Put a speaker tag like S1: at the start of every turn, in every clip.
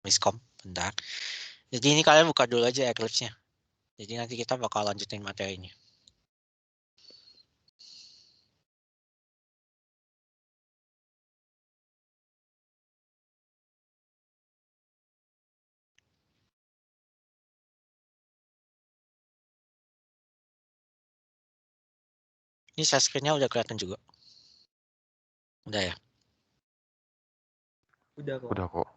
S1: miskom, bentar. Jadi ini kalian buka dulu aja Eclipse-nya. Jadi nanti kita bakal lanjutin materinya. Ini share screen-nya udah kelihatan juga. Udah ya?
S2: Udah kok.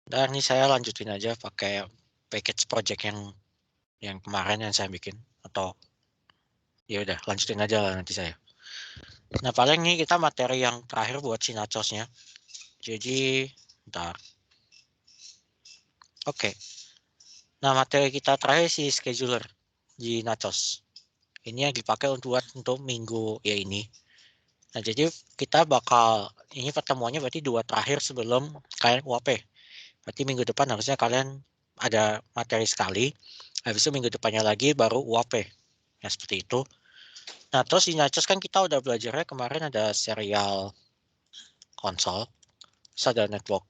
S1: Dan ini saya lanjutin aja pakai package project yang kemarin yang saya bikin, atau ya udah lanjutin aja lah nanti saya. Nah paling ini kita materi yang terakhir buat si nachosnya. Jadi bentar. Oke. Nah materi kita terakhir si scheduler di nachos. Ini yang dipakai untuk minggu ya ini. Nah jadi kita bakal ini pertemuannya berarti 2 terakhir sebelum kalian UAP. Berarti minggu depan harusnya kalian ada materi sekali. Habis itu minggu depannya lagi baru UAP. Ya seperti itu. Nah terus di nachos kan kita udah belajarnya kemarin ada serial konsol. Terus ada network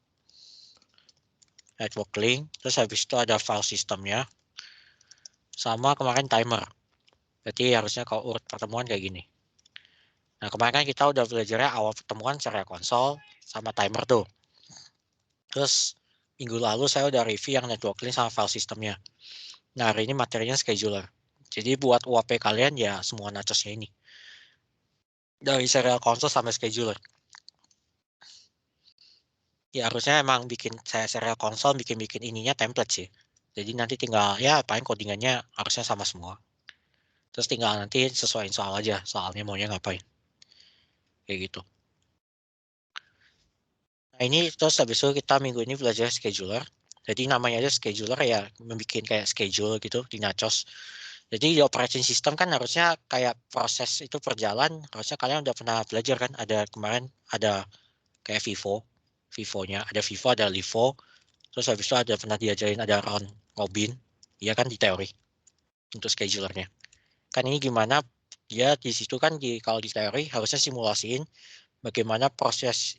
S1: link. Terus habis itu ada file sistemnya. Sama kemarin timer. Berarti harusnya kalau urut pertemuan kayak gini. Nah kemarin kan kita udah belajarnya awal pertemuan serial konsol sama timer tuh. Terus minggu lalu saya udah review yang network link sama file sistemnya. Nah hari ini materinya scheduler. Jadi buat UAP kalian ya semua nachosnya ini. Dari serial konsol sampai scheduler. Ya harusnya emang bikin saya serial konsol bikin ininya template sih. Jadi nanti tinggal ya paling codingannya harusnya sama semua. Terus tinggal nanti sesuaiin soal aja, soalnya maunya ngapain. Kayak gitu. Nah ini terus habis itu kita minggu ini belajar scheduler. Jadi namanya aja scheduler ya membuat kayak schedule gitu di nachos. Jadi di operation system kan harusnya kayak proses itu berjalan. Harusnya kalian udah pernah belajar kan. Ada kemarin ada kayak Vivo-nya. Ada Vivo, ada Livo. Terus habis itu ada pernah diajarin ada round robin. Iya kan di teori untuk schedulernya. Kan ini gimana dia di situ kan kalau di teori harusnya simulasiin bagaimana proses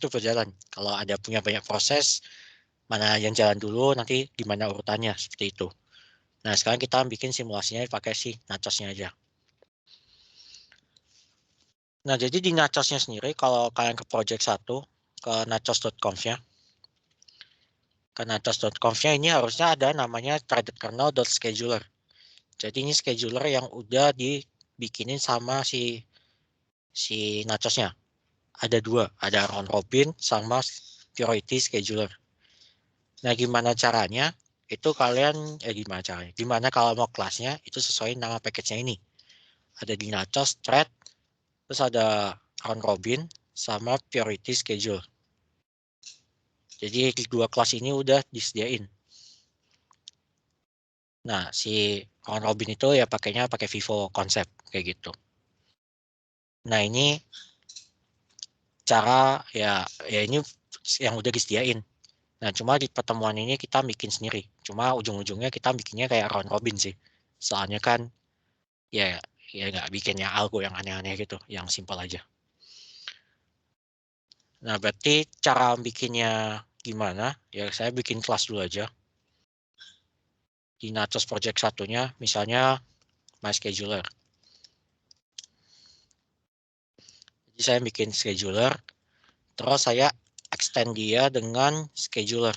S1: itu berjalan. Kalau ada punya banyak proses, mana yang jalan dulu, nanti gimana urutannya, seperti itu. Nah, sekarang kita bikin simulasinya pakai si nachosnya aja. Nah, jadi di nachosnya sendiri, kalau kalian ke project 1, ke nachos.conf-nya, ke nachos.conf-nya ini harusnya ada namanya threaded kernel.scheduler. Jadi ini scheduler yang udah dibikinin sama si nachosnya. Ada 2, ada round robin sama priority scheduler. Nah, gimana caranya? Itu kalian, gimana caranya? Gimana kalau mau kelasnya, itu sesuai nama package-nya ini. Ada di nachos, thread, terus ada round robin, sama priority schedule. Jadi di 2 kelas ini udah disediain. Nah, si round robin itu ya pakainya pakai Vivo konsep, kayak gitu. Nah, ini cara ya ini yang udah disediain. Nah, cuma di pertemuan ini kita bikin sendiri. Cuma ujung-ujungnya kita bikinnya kayak round robin sih. Soalnya kan ya ya nggak bikin yang algo yang aneh-aneh gitu, yang simpel aja. Nah, berarti cara bikinnya gimana? Ya, saya bikin kelas dulu aja. Di Nachos Project satunya, misalnya My Scheduler. Jadi saya bikin scheduler, terus saya extend dia dengan scheduler.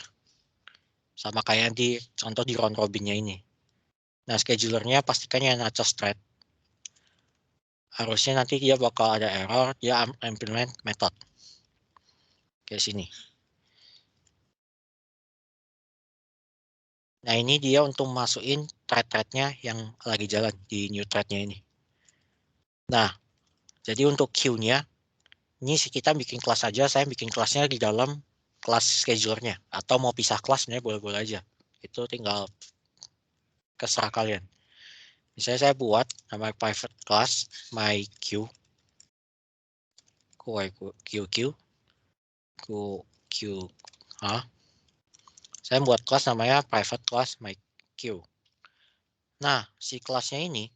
S1: Sama kayak di contoh di round robinnya ini. Nah, schedulernya pastikan yang Nachos thread. Harusnya nanti dia bakal ada error, dia implement method. Kayak sini. Nah, ini dia untuk masukin thread-threadnya yang lagi jalan di new threadnya ini. Nah, jadi untuk queue-nya, ini kita bikin kelas aja, saya bikin kelasnya di dalam kelas schedulernya. Atau mau pisah kelas, sebenarnya boleh-boleh aja. Itu tinggal terserah kalian. Misalnya saya buat nama private class my queue, saya buat kelas namanya private class my queue. Nah, si kelasnya ini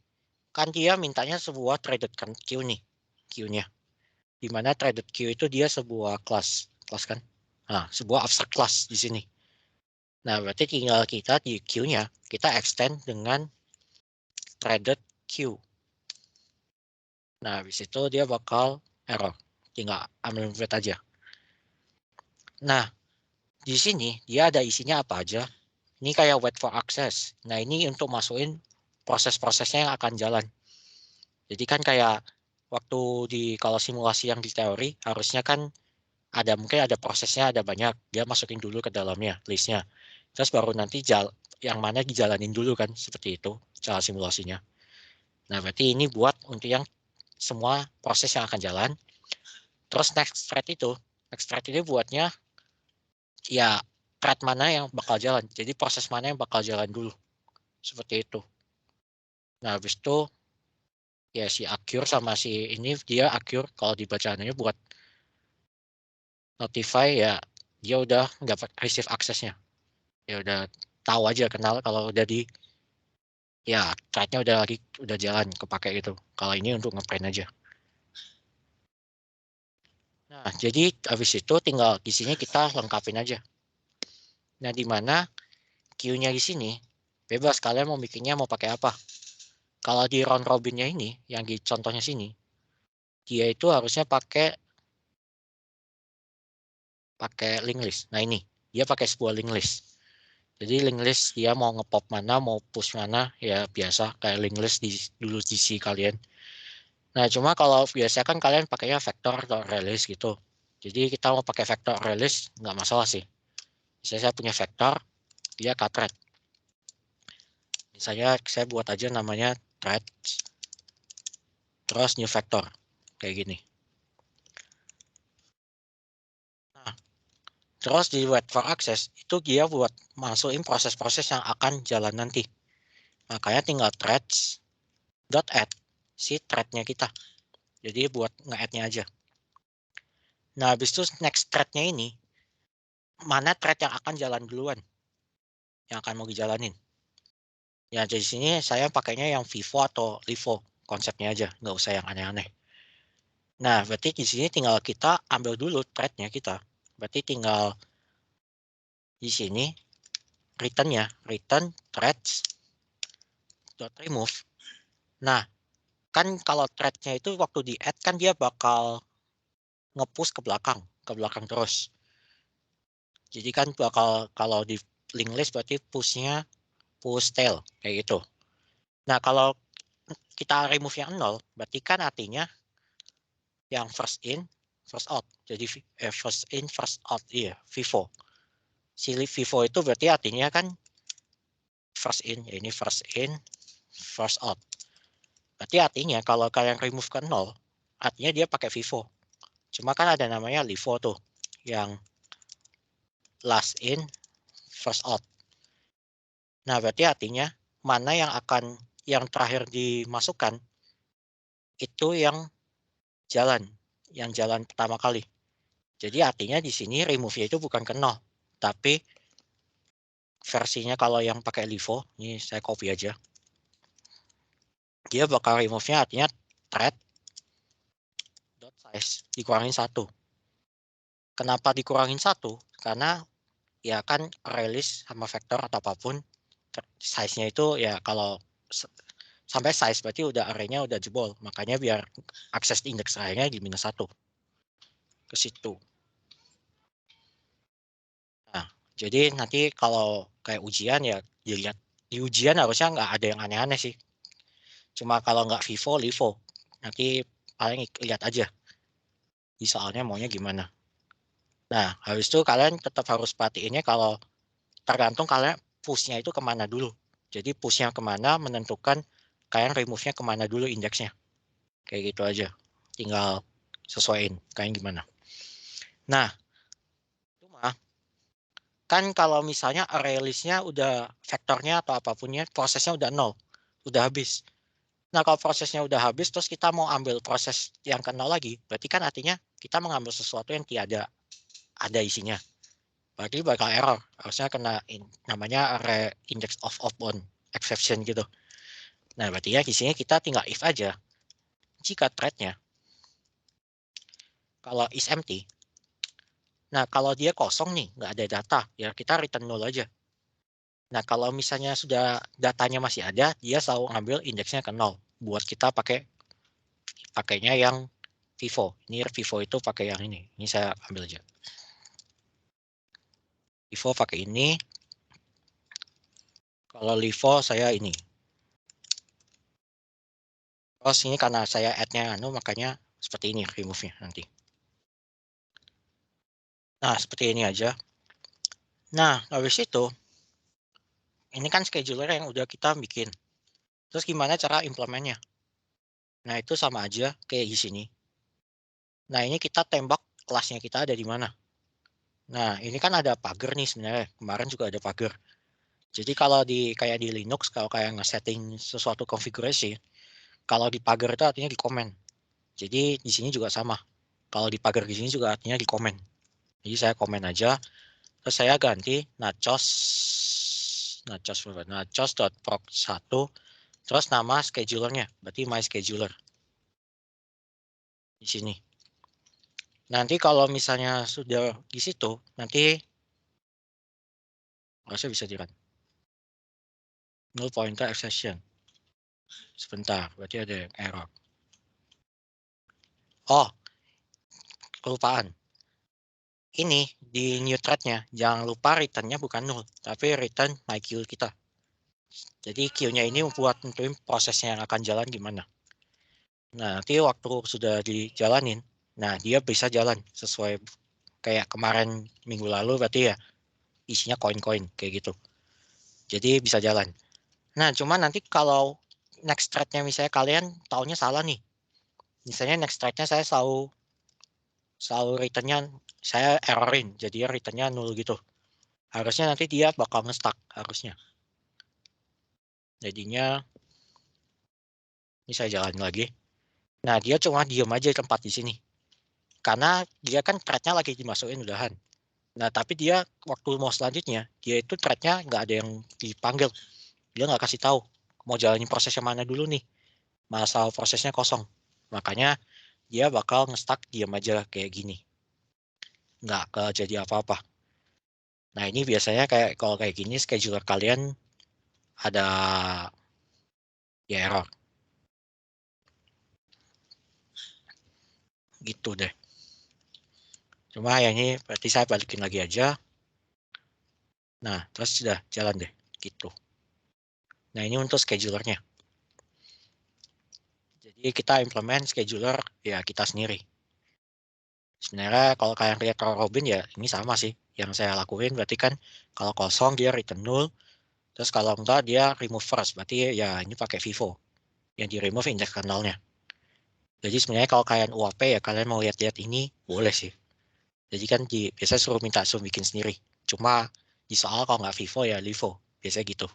S1: kan dia mintanya sebuah threaded queue nih. queue-nya. Di mana threaded queue itu dia sebuah kelas kan? Nah, sebuah abstract class di sini. Nah, berarti tinggal kita di queue-nya, kita extend dengan threaded queue. Nah, habis itu dia bakal error. Tinggal ambil input aja. Nah, di sini dia ada isinya apa aja. Ini kayak wait for access. Nah, ini untuk masukin proses-prosesnya yang akan jalan. Jadi kan kayak waktu kalau simulasi yang di teori harusnya kan mungkin ada prosesnya ada banyak, dia masukin dulu ke dalamnya listnya, terus baru nanti yang mana dijalanin dulu kan, seperti itu cara simulasinya. Nah berarti ini buat untuk yang semua proses yang akan jalan. Terus next thread ini buatnya ya thread mana yang bakal jalan, jadi proses mana yang bakal jalan dulu, seperti itu. Nah habis itu ya si accure sama si ini, dia accure kalau dibacaannya buat notify ya dia udah dapat receive aksesnya, ya udah tahu aja kenal kalau udah ya threadnya udah jalan kepake gitu. Kalau ini untuk ngeprint aja. Nah jadi habis itu tinggal di sini kita lengkapin aja. Nah di mana queue-nya di sini bebas, kalian mau bikinnya mau pakai apa. Kalau di round robinnya ini yang di contohnya sini, dia itu harusnya pakai link list. Nah ini dia pakai sebuah link list. Jadi link list dia mau ngepop mana, mau push mana, ya biasa kayak link list dulu di si kalian. Nah cuma kalau biasa kan kalian pakainya vector atau release gitu. Jadi kita mau pakai vector release nggak masalah sih. Misalnya saya punya vector, dia thread. Misalnya saya buat aja namanya thread, terus new vector kayak gini. Nah, terus di wait for access itu dia buat masukin proses-proses yang akan jalan nanti. Makanya tinggal threads.add si threadnya kita. Jadi buat nge-add-nya aja. Nah, habis itu next thread-nya ini, mana thread yang akan jalan duluan, yang akan mau dijalanin. Ya, jadi sini saya pakainya yang Vivo atau Livo, konsepnya aja, nggak usah yang aneh-aneh. Nah, berarti di sini tinggal kita ambil dulu thread-nya kita. Berarti tinggal di sini return-nya, return threads.remove. Nah, kan kalau thread-nya itu waktu di-add kan dia bakal nge-push ke belakang terus. Jadi kan bakal kalau di link list berarti push-nya push tail kayak gitu. Nah, kalau kita remove yang 0, berarti kan artinya yang first in, first out. Jadi first in, first out, iya, FIFO. Si FIFO itu berarti artinya kan first in, ya ini first in, first out. Berarti artinya kalau kalian remove ke 0, artinya dia pakai FIFO. Cuma kan ada namanya LIFO tuh, yang last in, first out. Nah, berarti artinya mana yang terakhir dimasukkan itu yang jalan pertama kali. Jadi artinya di sini remove-nya itu bukan ke 0, tapi versinya kalau yang pakai Livo, ini saya copy aja. Dia bakal remove-nya artinya thread.size dikurangin 1. Kenapa dikurangin 1? Karena ya kan release sama vektor atau apapun size-nya itu ya kalau sampai size berarti udah array-nya udah jebol. Makanya biar akses indeks array-nya di -1 ke situ. Nah, jadi nanti kalau kayak ujian ya dilihat di ujian harusnya nggak ada yang aneh-aneh sih. Cuma kalau nggak Vivo, Livo. Nanti paling lihat aja di soalnya maunya gimana. Nah, habis itu kalian tetap harus perhatiinnya kalau tergantung kalian push-nya itu kemana dulu. Jadi push-nya kemana menentukan kalian remove-nya kemana dulu indeksnya. Kayak gitu aja. Tinggal sesuaiin kalian gimana. Nah, cuma kan kalau misalnya array list-nya udah vektornya atau apapunnya prosesnya udah 0, udah habis. Nah, kalau prosesnya udah habis terus kita mau ambil proses yang ke 0 lagi, berarti kan artinya kita mengambil sesuatu yang tiada ada isinya. Berarti bakal error. Harusnya kena namanya array index of bound exception gitu. Nah, berarti ya di sini kita tinggal if aja. Jika thread-nya kalau is empty. Nah, kalau dia kosong nih, nggak ada data, ya kita return 0 aja. Nah, kalau misalnya sudah datanya masih ada, dia selalu ngambil indeksnya ke 0. Buat kita pakainya yang Vivo. Ini Vivo itu pakai yang ini. Ini saya ambil aja. Vivo pakai ini. Kalau Livo saya ini. Terus ini karena saya add-nya makanya seperti ini remove-nya nanti. Nah, seperti ini aja. Nah, habis itu ini kan scheduler yang udah kita bikin. Terus gimana cara implementnya? Nah, itu sama aja kayak di sini. Nah, ini kita tembak kelasnya kita ada di mana. Nah, ini kan ada pagar nih sebenarnya. Kemarin juga ada pagar. Jadi kalau kayak di Linux, kalau kayak nge-setting sesuatu konfigurasi, kalau di pagar itu artinya di komen. Jadi di sini juga sama. Kalau di pagar di sini juga artinya di komen. Jadi saya komen aja. Terus saya ganti nachos.proc1. Terus nama schedulernya. Berarti my scheduler. Di sini. Nanti kalau misalnya sudah di situ, nanti harusnya bisa di-run. Null pointer exception. Sebentar, berarti ada yang error. Oh, kelupaan. Ini di new thread-nya, jangan lupa return-nya bukan null, tapi return my queue kita. Jadi queue-nya ini buat nentuin prosesnya yang akan jalan gimana. Nah, nanti waktu sudah dijalanin, nah dia bisa jalan sesuai kayak kemarin minggu lalu, berarti ya isinya koin-koin kayak gitu. Jadi bisa jalan. Nah, cuman nanti kalau next thread-nya misalnya kalian taunya salah nih. Misalnya next thread-nya saya selalu return-nya saya errorin, jadi return-nya nol gitu. Harusnya nanti dia bakal nge-stuck harusnya. Jadinya ini saya jalan lagi. Nah, dia cuma diem aja di tempat di sini. Karena dia kan thread-nya lagi dimasukin udahan. Nah, tapi dia waktu mau selanjutnya, dia itu thread-nya nggak ada yang dipanggil. Dia nggak kasih tahu mau jalanin proses yang mana dulu nih. Masa prosesnya kosong. Makanya dia bakal nge-stuck diem aja kayak gini. Nggak jadi apa-apa. Nah, ini biasanya kayak kalau kayak gini scheduler kalian ada ya error. Gitu deh. Cuma yang ini berarti saya balikin lagi aja. Nah, terus sudah jalan deh. Gitu. Nah, ini untuk schedulernya. Jadi kita implement scheduler ya kita sendiri. Sebenarnya kalau kalian lihat Robin ya ini sama sih. Yang saya lakuin berarti kan kalau kosong dia return null. Terus kalau enggak dia remove first. Berarti ya ini pakai Vivo. Yang di remove index kernelnya. Jadi sebenarnya kalau kalian UAP ya kalian mau lihat-lihat ini boleh sih. Jadi kan biasanya suruh bikin sendiri. Cuma di soal kalau nggak Vivo ya Livo. Biasanya gitu.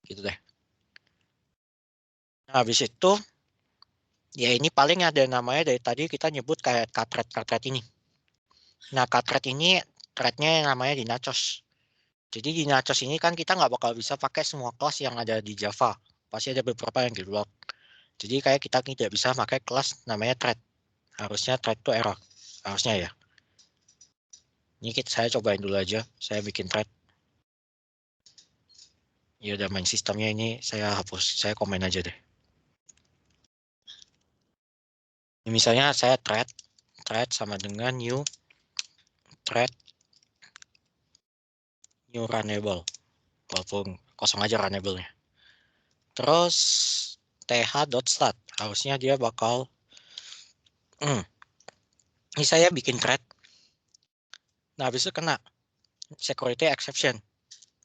S1: Gitu deh. Nah, habis itu ya ini paling ada namanya dari tadi kita nyebut kayak katret ini. Nah, katret ini threadnya yang namanya di nachos. Jadi di nachos ini kan kita nggak bakal bisa pakai semua kelas yang ada di Java. Pasti ada beberapa yang di lock. Jadi kayak kita tidak bisa pakai kelas namanya thread. Harusnya thread itu error. Harusnya ya. Ini saya cobain dulu aja. Saya bikin thread. Ya udah main sistemnya ini saya hapus. Saya komen aja deh. Ini misalnya saya thread sama dengan new thread new runnable. Walaupun kosong aja runnable-nya. Terus th.start. Harusnya dia bakal ini saya bikin thread. Nah, habis itu kena security exception.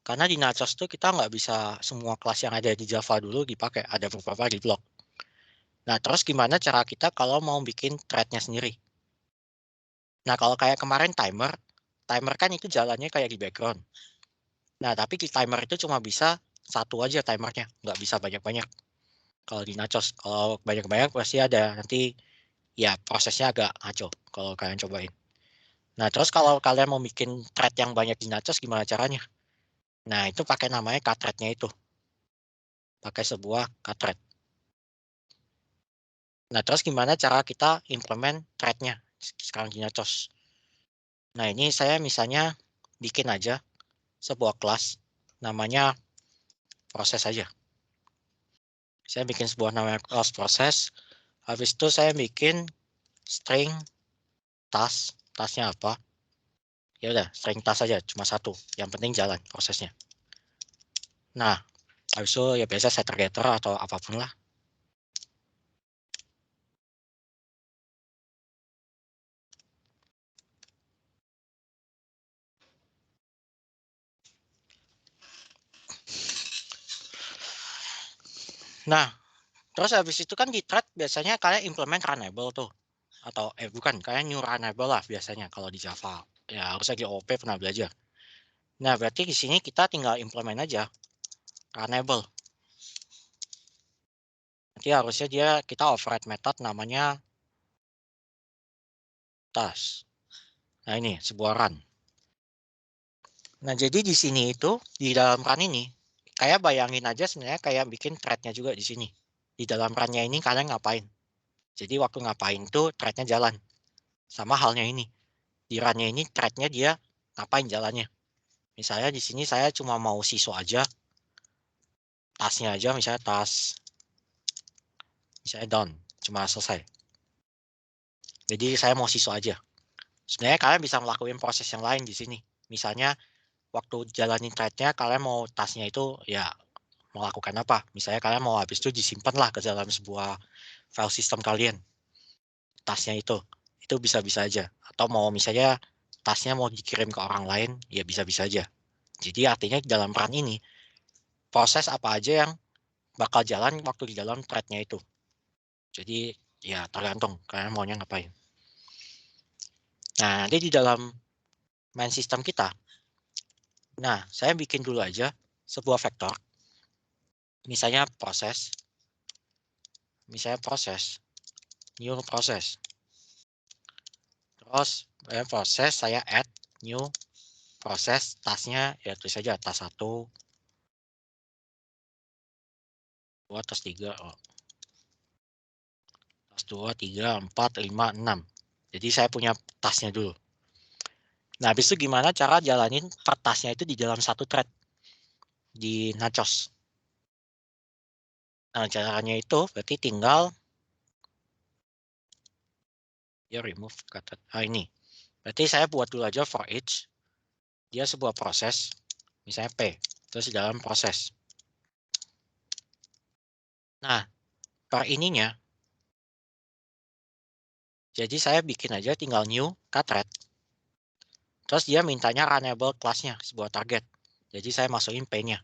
S1: Karena di nachos tuh kita nggak bisa semua kelas yang ada di Java dulu dipakai. Ada beberapa di blok. Nah, terus gimana cara kita kalau mau bikin thread-nya sendiri? Nah, kalau kayak kemarin timer kan itu jalannya kayak di background. Nah, tapi di timer itu cuma bisa satu aja timernya. Nggak bisa banyak-banyak. Kalau di nachos, kalau banyak-banyak pasti ada. Nanti ya prosesnya agak ngaco kalau kalian cobain. Nah, terus kalau kalian mau bikin thread yang banyak di nachos gimana caranya? Nah, itu pakai namanya katretnya itu. Pakai sebuah katret. Nah, terus gimana cara kita implement thread-nya sekarang di Nachos. Nah, ini saya misalnya bikin aja sebuah kelas namanya proses aja. Saya bikin sebuah namanya class proses. Habis itu saya bikin string task. Tasknya apa? Ya udah, string task aja, cuma satu. Yang penting jalan prosesnya. Nah, habis itu ya biasa setter getter atau apapun lah. Nah, terus habis itu kan di thread biasanya kalian implement runnable tuh. Atau bukan, kalian new runnable lah biasanya kalau di Java. Ya harusnya di OP pernah belajar. Nah, berarti di sini kita tinggal implement aja runnable. Nanti harusnya kita override method namanya task. Nah, ini sebuah run. Nah, jadi di sini itu di dalam run ini kayak bayangin aja sebenarnya kayak bikin thread-nya juga di sini. Di dalam run-nya ini kalian ngapain? Jadi waktu ngapain tuh thread-nya jalan. Sama halnya ini. Di run-nya ini thread-nya dia ngapain jalannya. Misalnya di sini saya cuma mau siswa aja. Task-nya aja misalnya task misalnya done, cuma selesai. Jadi saya mau siswa aja. Sebenarnya kalian bisa melakukan proses yang lain di sini. Misalnya waktu jalanin thread-nya kalian mau task-nya itu ya melakukan apa? Misalnya kalian mau habis itu disimpan lah ke dalam sebuah file system kalian. Tasknya itu bisa-bisa aja. Atau mau misalnya tasknya mau dikirim ke orang lain, ya bisa-bisa aja. Jadi artinya dalam run ini proses apa aja yang bakal jalan waktu di dalam thread-nya itu. Jadi ya tergantung kalian maunya ngapain. Nah, nanti di dalam main system kita, nah saya bikin dulu aja sebuah vektor. Misalnya proses, new proses. Terus proses saya add new proses, tasknya ya tulis saja task 1, 2, task 3, task 2, 3, 4, 5, 6. Jadi saya punya tasknya dulu. Nah, habis itu gimana cara jalanin per tasknya itu di dalam satu thread di Nachos. Nah, caranya itu berarti tinggal ya remove kata ini. Berarti saya buat dulu aja for each dia sebuah proses, misalnya P, terus di dalam proses. Nah, per ininya, jadi saya bikin aja tinggal new thread. Terus dia mintanya runnable class-nya, sebuah target. Jadi saya masukin P-nya.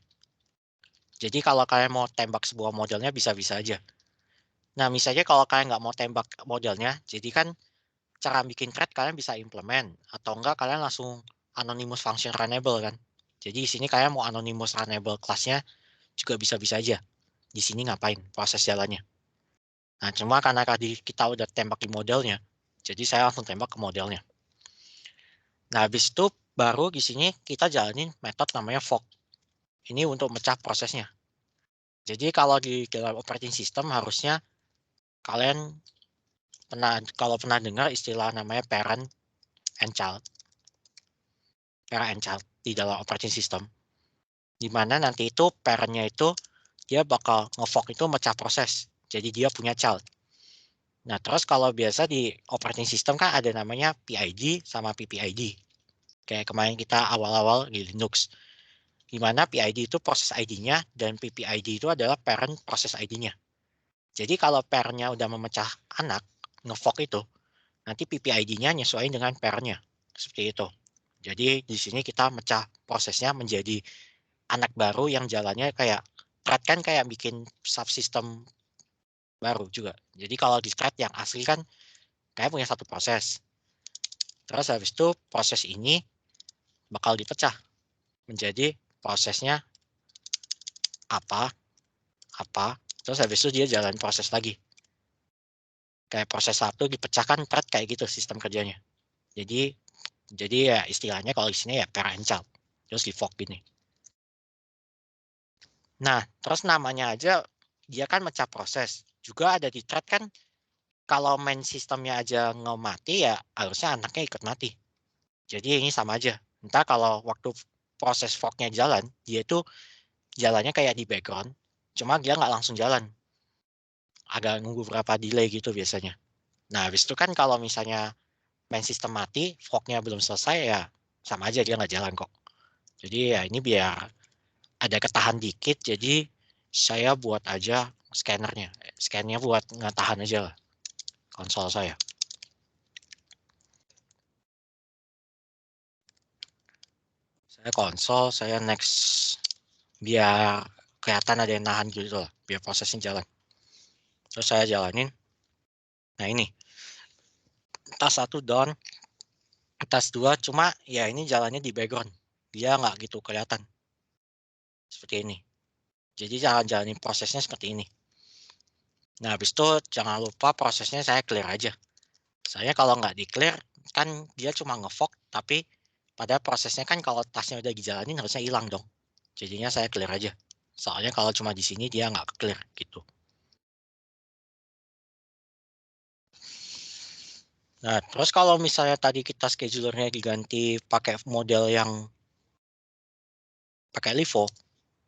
S1: Jadi kalau kalian mau tembak sebuah modelnya bisa-bisa aja. Nah, misalnya kalau kalian nggak mau tembak modelnya, jadi kan cara bikin thread kalian bisa implement. Atau enggak kalian langsung anonymous function runnable kan. Jadi di sini kalian mau anonymous runnable class-nya juga bisa-bisa aja. Di sini ngapain proses jalannya. Nah, cuma karena tadi kita udah tembak di modelnya, jadi saya langsung tembak ke modelnya. Nah, habis itu baru di sini kita jalanin metode namanya fork. Ini untuk mecah prosesnya. Jadi kalau di dalam operating system harusnya kalian kalau pernah dengar istilah namanya parent and child. Parent and child di dalam operating system. Di mana nanti itu parent-nya itu dia bakal nge-fork itu mecah proses. Jadi dia punya child. Nah, terus kalau biasa di operating system kan ada namanya PID sama PPID. Kayak kemarin kita awal-awal di Linux. Di mana PID itu proses ID-nya dan PPID itu adalah parent proses ID-nya. Jadi kalau parent-nya udah memecah anak, nge-fork itu, nanti PPID-nya nyesuaiin dengan parent-nya. Seperti itu. Jadi di sini kita mecah prosesnya menjadi anak baru yang jalannya kayak thread kan kayak bikin subsystem baru juga. Jadi kalau di thread yang asli kan kayak punya satu proses. Terus habis itu proses ini bakal dipecah menjadi prosesnya apa, terus habis itu dia jalan proses lagi. Kayak proses 1 dipecahkan thread kayak gitu sistem kerjanya. Jadi ya istilahnya kalau di sini ya parent child. Terus di fork gini. Nah, terus namanya aja dia kan mecah proses. Juga ada di thread kan kalau main sistemnya aja nggak mati ya harusnya anaknya ikut mati. Jadi ini sama aja. Entah kalau waktu proses forknya jalan, dia itu jalannya kayak di background, cuma dia nggak langsung jalan. Agak nunggu berapa delay gitu biasanya. Nah, habis itu kan kalau misalnya main sistem mati, forknya belum selesai ya sama aja dia nggak jalan kok. Jadi ya ini biar ada ketahan dikit, jadi saya buat aja scannernya. Scannya buat ngetahan aja lah konsol saya. Saya konsol, saya next biar kelihatan ada yang nahan gitu lah, biar prosesnya jalan. Terus saya jalanin. Nah ini, tas 1 down, tas 2 cuma ya ini jalannya di background. Dia nggak gitu kelihatan. Seperti ini. Jadi jangan jalanin prosesnya seperti ini. Nah habis itu jangan lupa prosesnya saya clear aja. Saya kalau nggak di clear, kan dia cuma ngefork, tapi pada prosesnya kan kalau tasnya udah dijalanin harusnya hilang dong. Jadinya saya clear aja. Soalnya kalau cuma di sini dia nggak clear gitu. Nah, terus kalau misalnya tadi kita schedulernya diganti pakai model yang pakai LIFO,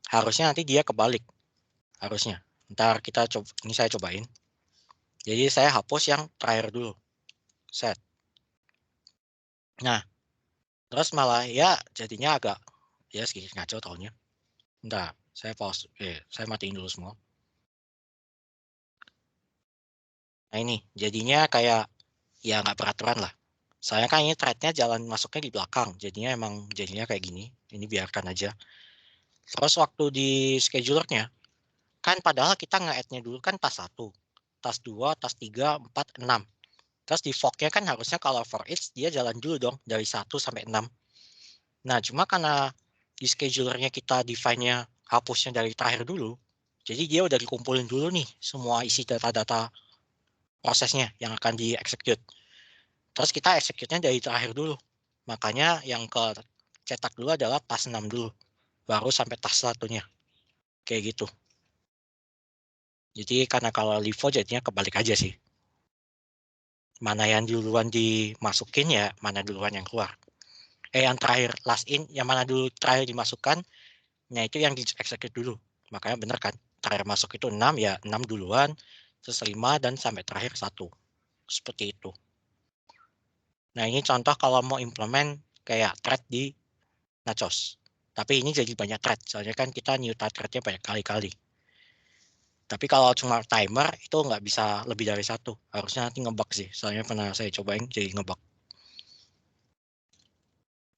S1: harusnya nanti dia kebalik. Harusnya. Ntar kita coba, ini saya cobain. Jadi saya hapus yang terakhir dulu. Set. Nah, terus malah ya jadinya agak ya sedikit ngaco tahunnya. Bentar, saya pause. Saya matiin dulu semua. Nah ini, jadinya kayak ya nggak peraturan lah. Soalnya kan ini thread-nya jalan masuknya di belakang, jadinya emang jadinya kayak gini. Ini biarkan aja. Terus waktu di schedulernya, kan padahal kita nge-add-nya dulu kan tas 1, tas 2, tas 3, 4, 6. Terus di fork-nya kan harusnya kalau for each dia jalan dulu dong dari 1 sampai 6. Nah, cuma karena di schedulernya kita define-nya hapusnya dari terakhir dulu, jadi dia udah dikumpulin dulu nih semua isi data-data prosesnya yang akan di-execute. Terus kita execute-nya dari terakhir dulu. Makanya yang ke cetak dulu adalah tas 6 dulu. Baru sampai tas satunya. Kayak gitu. Jadi karena kalau LIFO jadinya kebalik aja sih. Mana yang duluan dimasukin ya, mana duluan yang keluar. Yang terakhir last in, yang mana dulu terakhir dimasukkan, nah itu yang di-execute dulu. Makanya bener kan, terakhir masuk itu 6 ya 6 duluan, terus 5 dan sampai terakhir 1. Seperti itu. Nah ini contoh kalau mau implement kayak thread di Nachos. Tapi ini jadi banyak thread, soalnya kan kita new thread-nya banyak kali-kali. Tapi kalau cuma timer itu nggak bisa lebih dari 1. Harusnya nanti ngebug sih, soalnya pernah saya cobain jadi ngebug.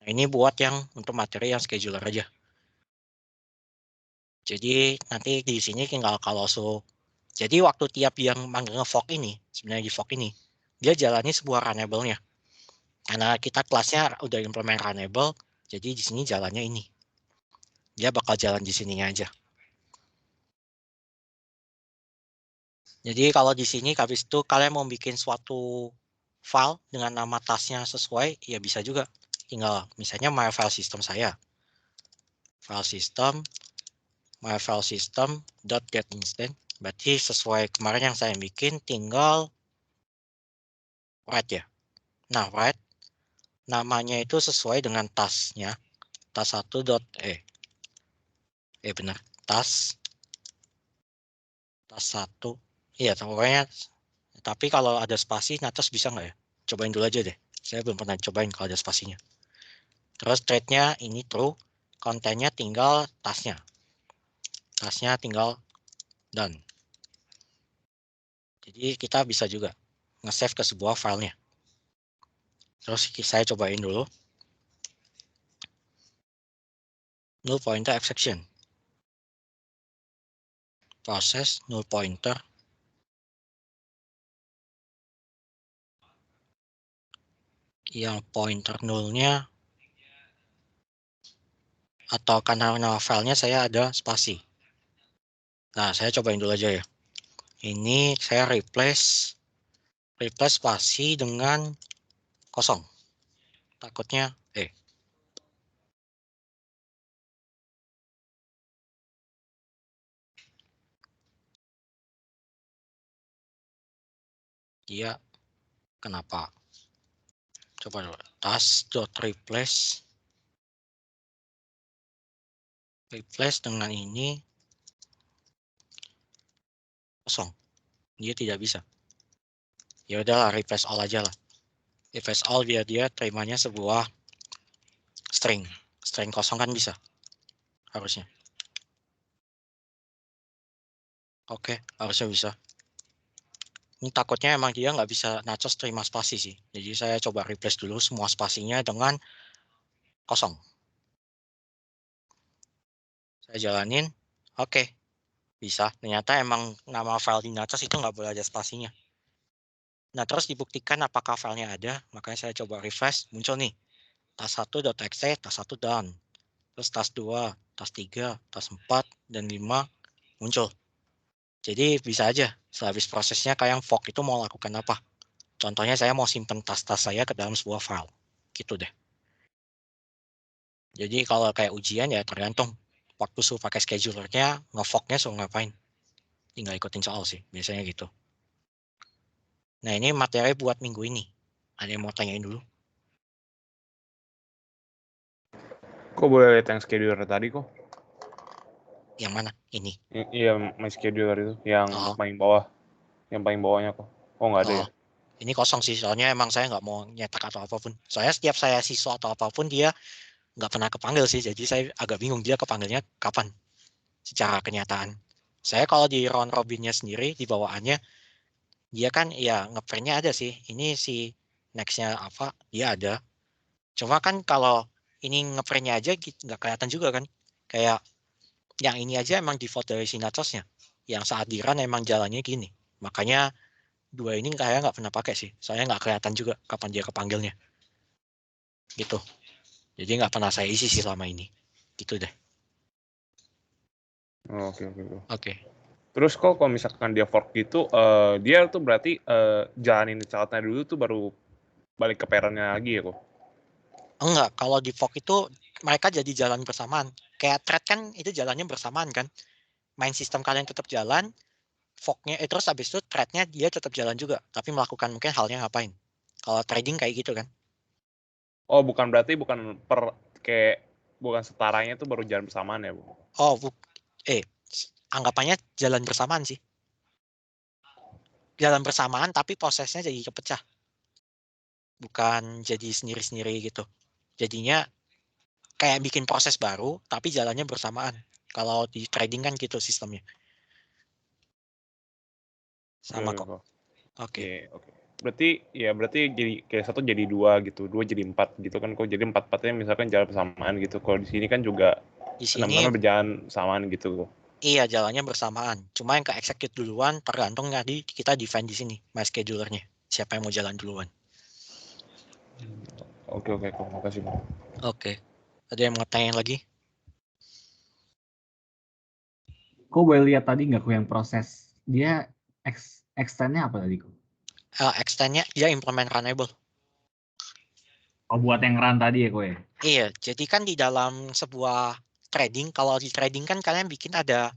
S1: Nah ini buat yang untuk materi yang scheduler aja. Jadi nanti di sini tinggal kalau jadi waktu tiap yang manggil nge-fork ini, sebenarnya di fork ini, dia jalani sebuah runnable-nya. Karena kita kelasnya udah implement runnable, jadi di sini jalannya ini. Dia bakal jalan di sininya aja. Jadi kalau di sini habis itu kalian mau bikin suatu file dengan nama tasnya sesuai, ya bisa juga. Tinggal misalnya my file system saya. File system, my file system dot get instant. Berarti sesuai kemarin yang saya bikin, tinggal write ya. Nah, write namanya itu sesuai dengan tasnya. Tas 1 dot benar. Tas 1. Iya, pokoknya. Tapi kalau ada spasi, Natas bisa nggak ya? Cobain dulu aja deh. Saya belum pernah cobain kalau ada spasinya. Terus thread-nya ini true, kontennya tinggal tasnya. Tasnya tinggal done. Jadi kita bisa juga nge-save ke sebuah filenya. Terus saya cobain dulu. Null pointer exception. Proses null pointer. Yang pointer nullnya atau karena nama filenya saya ada spasi. Nah, saya cobain dulu aja ya. Ini saya replace spasi dengan kosong. Takutnya Dia kenapa? Coba task.replace dengan ini kosong. Dia tidak bisa. Ya udahlah, replace all aja lah. Replace all biar dia terimanya sebuah string. String kosong kan bisa. Harusnya. Oke, harusnya bisa. Ini takutnya emang dia nggak bisa nachos terima spasi sih. Jadi saya coba replace dulu semua spasinya dengan kosong. Saya jalanin. Oke, bisa. Ternyata emang nama file di nachos itu nggak boleh ada spasinya. Nah, terus dibuktikan apakah filenya ada. Makanya saya coba refresh. Muncul nih. task1.txt, task1 done. Terus task2, task3, task4, dan 5 muncul. Jadi bisa aja sehabis prosesnya kayak yang fork itu mau lakukan apa. Contohnya saya mau simpen task-task saya ke dalam sebuah file. Gitu deh. Jadi kalau kayak ujian ya tergantung. Waktu suruh pakai schedulernya, nge-forknya suruh ngapain. Tinggal ikutin soal sih, biasanya gitu. Nah ini materi buat minggu ini. Ada yang mau tanyain dulu?
S2: Kok boleh lihat yang scheduler tadi kok?
S1: Yang mana? Ini.
S2: Iya, my scheduler itu yang
S1: Oh,
S2: paling bawah. Yang paling bawahnya kok. Oh, nggak ada
S1: oh.
S2: ya?
S1: Ini kosong sih, soalnya emang saya nggak mau nyetak atau apapun. Soalnya setiap saya siswa atau apapun dia nggak pernah kepanggil sih, jadi saya agak bingung dia kepanggilnya kapan secara kenyataan. Saya kalau di round robinnya sendiri di bawaannya dia kan ya ngeprintnya ada sih. Ini si nextnya apa dia ada. Cuma kan kalau ini ngeprintnya aja nggak kelihatan juga kan. Kayak yang ini aja emang default dari si nachosnya. Yang saat di run emang jalannya gini. Makanya dua ini kayak nggak pernah pakai sih. Saya nggak kelihatan juga kapan dia kepanggilnya. Gitu. Jadi nggak pernah saya isi sih selama ini. Gitu deh.
S2: Oh, oke.
S1: Oke.
S2: Terus kok kalau misalkan dia fork gitu, dia tuh berarti jalanin childnya dulu tuh baru balik ke parentnya lagi ya kok?
S1: Enggak, kalau di fork itu mereka jadi jalan bersamaan. Kayak thread kan itu jalannya bersamaan kan. Main sistem kalian tetap jalan, forknya terus habis itu threadnya dia tetap jalan juga, tapi melakukan mungkin halnya ngapain. Kalau trading kayak gitu kan.
S2: Oh, bukan berarti bukan kayak bukan setaranya tuh baru jalan bersamaan ya, Bu?
S1: Oh, anggapannya jalan bersamaan sih. Jalan bersamaan tapi prosesnya jadi kepecah. Bukan jadi sendiri-sendiri gitu. Jadinya kayak bikin proses baru tapi jalannya bersamaan. Kalau di trading kan gitu sistemnya. Sama
S2: Oke,
S1: kok.
S2: kok.
S1: Oke.
S2: Oke. Berarti jadi kayak satu jadi dua gitu, dua jadi empat gitu kan? Kok jadi empat-empatnya misalkan jalan bersamaan gitu. Kalau di sini kan juga
S1: Di sini
S2: enam-enamnya berjalan samaan gitu.
S1: iya jalannya bersamaan. Cuma yang ke execute duluan tergantung tadi kita define di sini my schedulernya. Siapa yang mau jalan duluan.
S2: Oke, kok. Makasih, Bu.
S1: Oke. Ada yang mau tanya lagi?
S3: Kok boleh lihat tadi nggak kok yang proses? Dia extendnya apa tadi kok?
S1: Extendnya dia implement runnable.
S3: Oh, buat yang run tadi ya kok ya?
S1: Iya, jadi kan di dalam sebuah trading, kalau di trading kan kalian bikin ada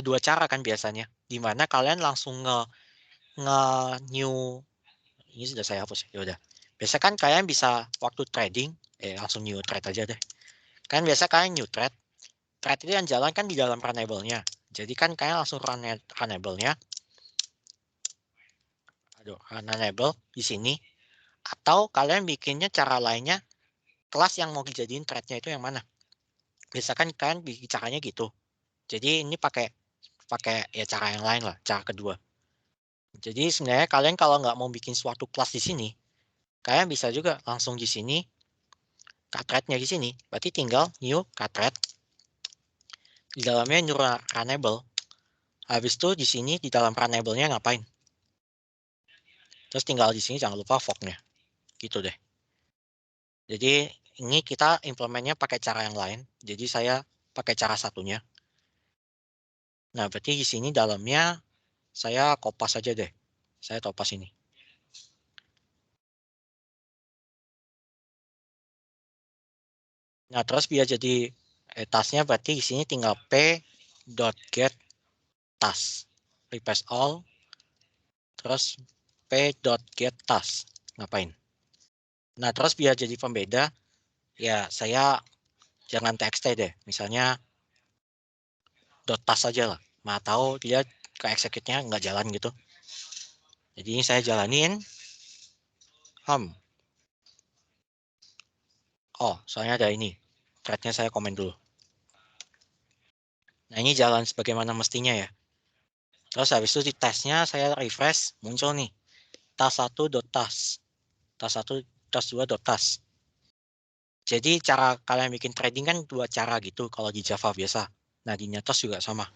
S1: dua cara kan biasanya, di mana kalian langsung nge new ini sudah saya hapus ya udah. Biasa kan kalian bisa waktu trading langsung new trade aja deh. Kan biasa kalian new trade, trade itu yang jalan kan di dalam runnable-nya. Jadi kan kalian langsung runnable-nya, runnable di sini. Atau kalian bikinnya cara lainnya, kelas yang mau dijadiin thread-nya itu yang mana. Misalkan kalian bikin caranya gitu. Jadi ini pakai ya cara yang lain lah, cara kedua. Jadi sebenarnya kalian kalau nggak mau bikin suatu kelas di sini, kalian bisa juga langsung di sini, thread-nya di sini. Berarti tinggal new thread. Di dalamnya new runnable. Habis itu di sini di dalam runnable-nya ngapain? Terus tinggal di sini jangan lupa fork-nya. Gitu deh. Jadi ini kita implementnya pakai cara yang lain. Jadi saya pakai cara satunya. Nah, berarti di sini dalamnya saya kopas aja deh. Saya topas ini. Nah, terus biar jadi tasnya berarti di sini tinggal p.get task. replace all, terus p.get task. Ngapain? Nah, terus biar jadi pembeda, ya saya jangan txt deh. Misalnya .task aja lah. Mau tahu dia ke execute-nya nggak jalan gitu. Jadi ini saya jalanin. Oh, soalnya ada ini. Thread-nya saya komen dulu. Nah, ini jalan sebagaimana mestinya ya. Terus habis itu di tesnya saya refresh, muncul nih. task1.task. task1, task2.task. Jadi cara kalian bikin trading kan dua cara gitu kalau di Java biasa. Nah, di Natos juga sama.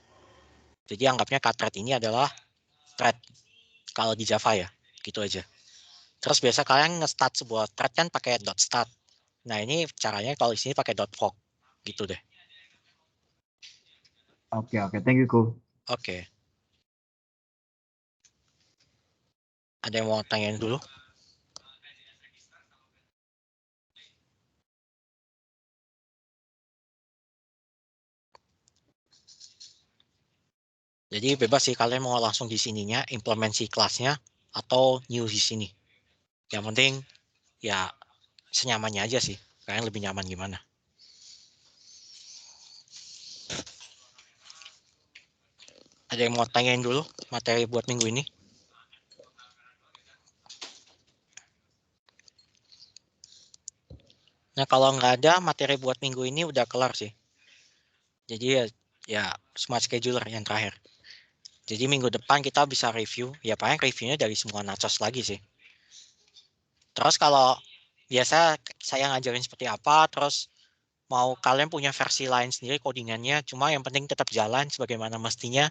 S1: Jadi anggapnya thread ini adalah thread kalau di Java ya. Gitu aja. Terus biasa kalian nge-start sebuah thread kan pakai .start. Nah, ini caranya kalau di sini pakai .fork. Gitu deh.
S3: Oke, thank you, Ko.
S1: Oke. Ada yang mau tanyain dulu? Jadi bebas sih kalian mau langsung di sininya implement si kelasnya atau new di sini. Yang penting ya senyamannya aja sih. Kalian lebih nyaman gimana. Ada yang mau tanyain dulu materi buat minggu ini? Nah, kalau nggak ada materi buat minggu ini udah kelar sih. Jadi ya smart scheduler yang terakhir. Jadi minggu depan kita bisa review. Ya paling reviewnya dari semua nachos lagi sih. Terus kalau biasa saya ngajarin seperti apa, terus mau kalian punya versi lain sendiri codingannya, cuma yang penting tetap jalan sebagaimana mestinya,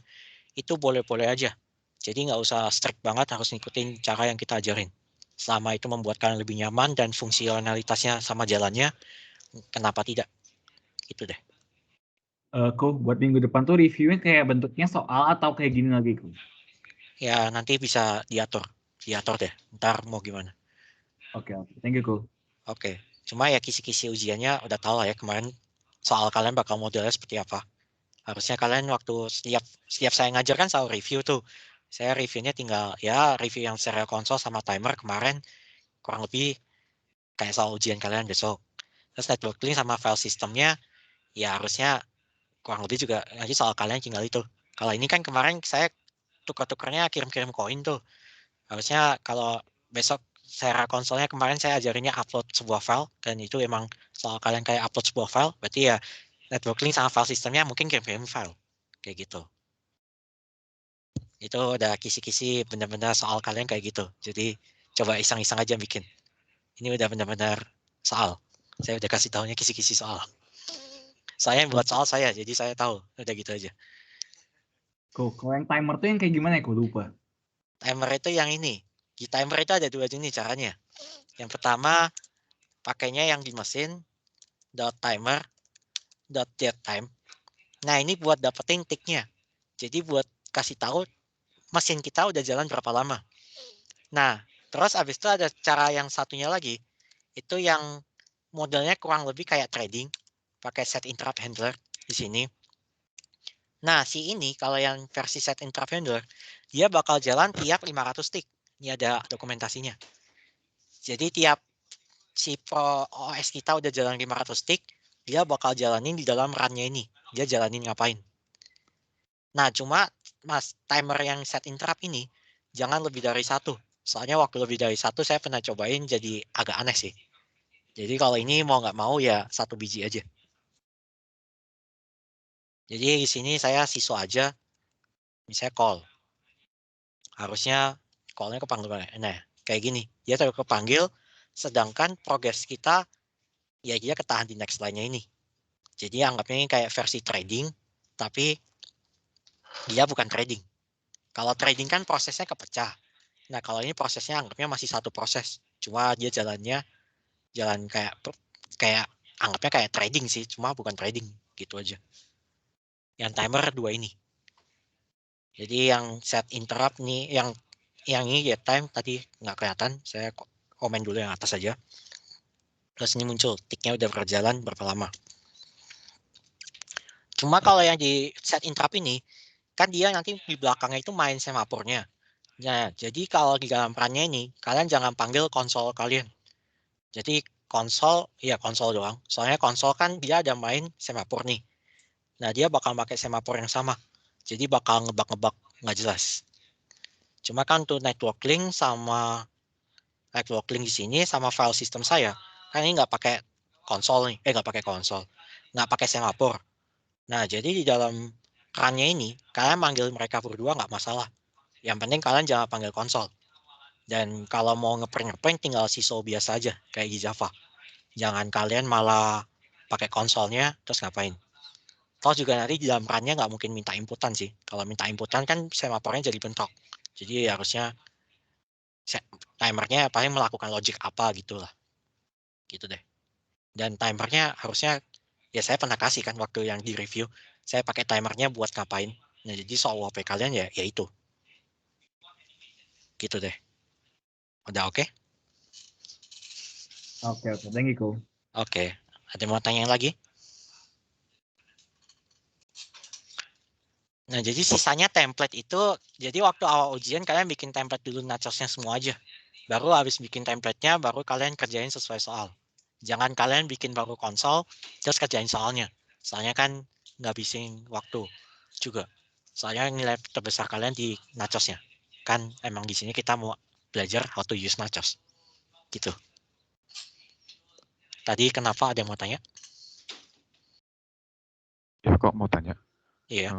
S1: itu boleh-boleh aja. Jadi nggak usah strict banget harus ngikutin cara yang kita ajarin. Selama itu membuat kalian lebih nyaman dan fungsionalitasnya sama jalannya, kenapa tidak? Gitu deh.
S3: Ko, buat minggu depan tuh reviewnya kayak bentuknya soal atau kayak gini lagi, Ko?
S1: Ya nanti bisa diatur deh. Ntar mau gimana.
S3: Oke, thank you, Ko.
S1: Oke. Cuma ya kisi-kisi ujiannya udah tahu lah ya kemarin soal kalian bakal modelnya seperti apa. Harusnya kalian waktu setiap saya ngajar kan selalu review tuh. Saya reviewnya tinggal ya review yang serial console sama timer kemarin kurang lebih kayak soal ujian kalian besok. Terus networking sama file sistemnya ya harusnya kurang lebih juga nanti soal kalian tinggal itu. Kalau ini kan kemarin saya tukar-tukarnya kirim-kirim koin tuh. Harusnya kalau besok secara konsolnya kemarin saya ajarinnya upload sebuah file dan itu emang soal kalian kayak upload sebuah file berarti ya network link sama file sistemnya mungkin kirim-kirim file kayak gitu. Itu udah kisi-kisi benar-benar soal kalian kayak gitu. Jadi coba iseng-iseng aja bikin. Ini udah benar-benar soal. Saya udah kasih tahunya kisi-kisi soal. Saya yang buat soal saya, jadi saya tahu. Udah gitu aja.
S3: Ko, kalau yang timer tuh yang kayak gimana ya, Ko? Lupa.
S1: Timer itu yang ini. Di timer itu ada dua jenis caranya. Yang pertama pakainya yang di mesin .timer .getTime. Nah, ini buat dapetin ticknya. Jadi buat kasih tahu mesin kita udah jalan berapa lama. Nah, terus abis itu ada cara yang satunya lagi. Itu yang modelnya kurang lebih kayak trading. Pakai set interrupt handler di sini. Nah, si ini kalau yang versi set interrupt handler, dia bakal jalan tiap 500 tick. Ini ada dokumentasinya. Jadi tiap si Pro OS kita udah jalan 500 tick, dia bakal jalanin di dalam run-nya ini. Dia jalanin ngapain. Nah, cuma timer yang set interrupt ini, jangan lebih dari satu. Soalnya waktu lebih dari satu, saya pernah cobain jadi agak aneh sih. Jadi kalau ini mau nggak mau ya satu biji aja. Jadi di sini saya siswa aja, misalnya call. Harusnya call-nya kepanggil. Nah, kayak gini. Dia terus kepanggil, sedangkan progress kita, ya dia ketahan di next line-nya ini. Jadi anggapnya ini kayak versi trading, tapi dia bukan trading. Kalau trading kan prosesnya kepecah. Nah, kalau ini prosesnya anggapnya masih satu proses. Cuma dia jalannya jalan kayak anggapnya kayak trading sih, cuma bukan trading gitu aja. Yang timer dua ini. Jadi yang set interrupt nih, yang ini get time tadi nggak kelihatan, saya komen dulu yang atas aja. Terus ini muncul, ticknya udah berjalan berapa lama. Cuma kalau yang di set interrupt ini, kan dia nanti di belakangnya itu main semafornya. Nah, jadi kalau di dalam perannya ini, kalian jangan panggil konsol kalian. Jadi konsol doang. Soalnya konsol kan dia ada main semafor nih. Nah, dia bakal pakai semafor yang sama. Jadi bakal ngebak-ngebak nggak jelas. Cuma kan untuk network link di sini sama file system saya, kan ini nggak pakai konsol nih. Nggak pakai konsol. Nggak pakai semafor. Nah, jadi di dalam runnya ini, kalian manggil mereka berdua nggak masalah. Yang penting kalian jangan panggil konsol. Dan kalau mau ngeprint tinggal sysau biasa aja, kayak di Java. Jangan kalian malah pakai konsolnya, terus ngapain. Toh juga nanti di dalam runnya nggak mungkin minta inputan sih. Kalau minta inputan kan semafornya jadi bentrok. Jadi harusnya timernya paling melakukan logic apa gitu lah. Gitu deh. Dan timernya harusnya, ya saya pernah kasih kan waktu yang di review. Saya pakai timernya buat ngapain. Nah, jadi soal WP kalian ya itu. Gitu deh. Udah oke?
S3: Oke, thank you, Ko.
S1: Oke. Ada mau tanya lagi? Nah, jadi sisanya template itu, jadi waktu awal ujian kalian bikin template dulu nachosnya semua aja. Baru habis bikin template-nya, baru kalian kerjain sesuai soal. Jangan kalian bikin baru konsol, terus kerjain soalnya. Soalnya kan nggak habisin waktu juga. Soalnya nilai terbesar kalian di nachosnya. Kan emang di sini kita mau belajar how to use nachos. Gitu. Tadi kenapa ada yang mau tanya?
S4: Ya kok mau tanya.
S1: Iya.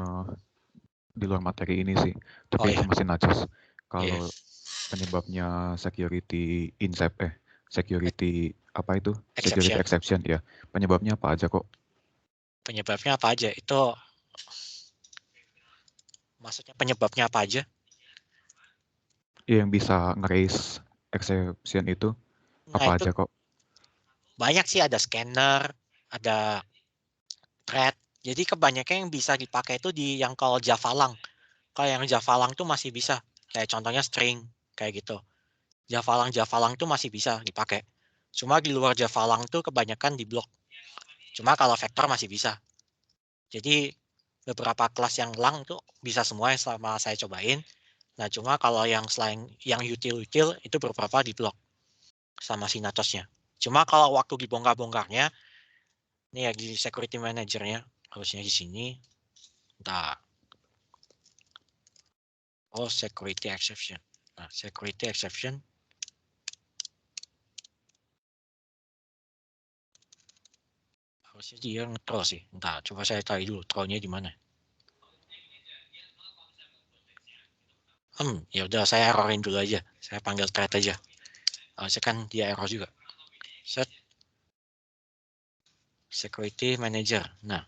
S4: Di luar materi ini sih, tapi
S1: iya.
S4: itu masih nachos. Kalau
S1: Iya.
S4: penyebabnya security security apa itu? Security
S1: Exception.
S4: exception ya. Penyebabnya apa aja kok?
S1: Penyebabnya apa aja? Itu maksudnya penyebabnya apa aja?
S4: Yang bisa nge-raise exception itu
S1: Nah,
S4: apa
S1: itu
S4: aja kok?
S1: banyak sih, ada scanner, ada thread. Jadi kebanyakan yang bisa dipakai itu di yang kalau Javalang. Kalau yang Javalang tuh masih bisa. Kayak contohnya string, kayak gitu. Javalang tuh masih bisa dipakai. Cuma di luar Javalang tuh kebanyakan di blok. Cuma kalau vektor masih bisa. Jadi beberapa kelas yang lang tuh bisa semua yang selama saya cobain. Nah, cuma kalau yang selain yang util-util itu beberapa di blok sama si nachosnya. Cuma kalau waktu dibongkar-bongkarnya, ini ya di security manager-nya, harusnya di sini. Nah, oh security exception. Nah, security exception. Harusnya dia nge-throw sih. Entah, coba saya cari dulu throw-nya di mana. Ya udah saya errorin dulu aja. Saya panggil thread aja. Harusnya kan dia error juga. Set security manager. Nah,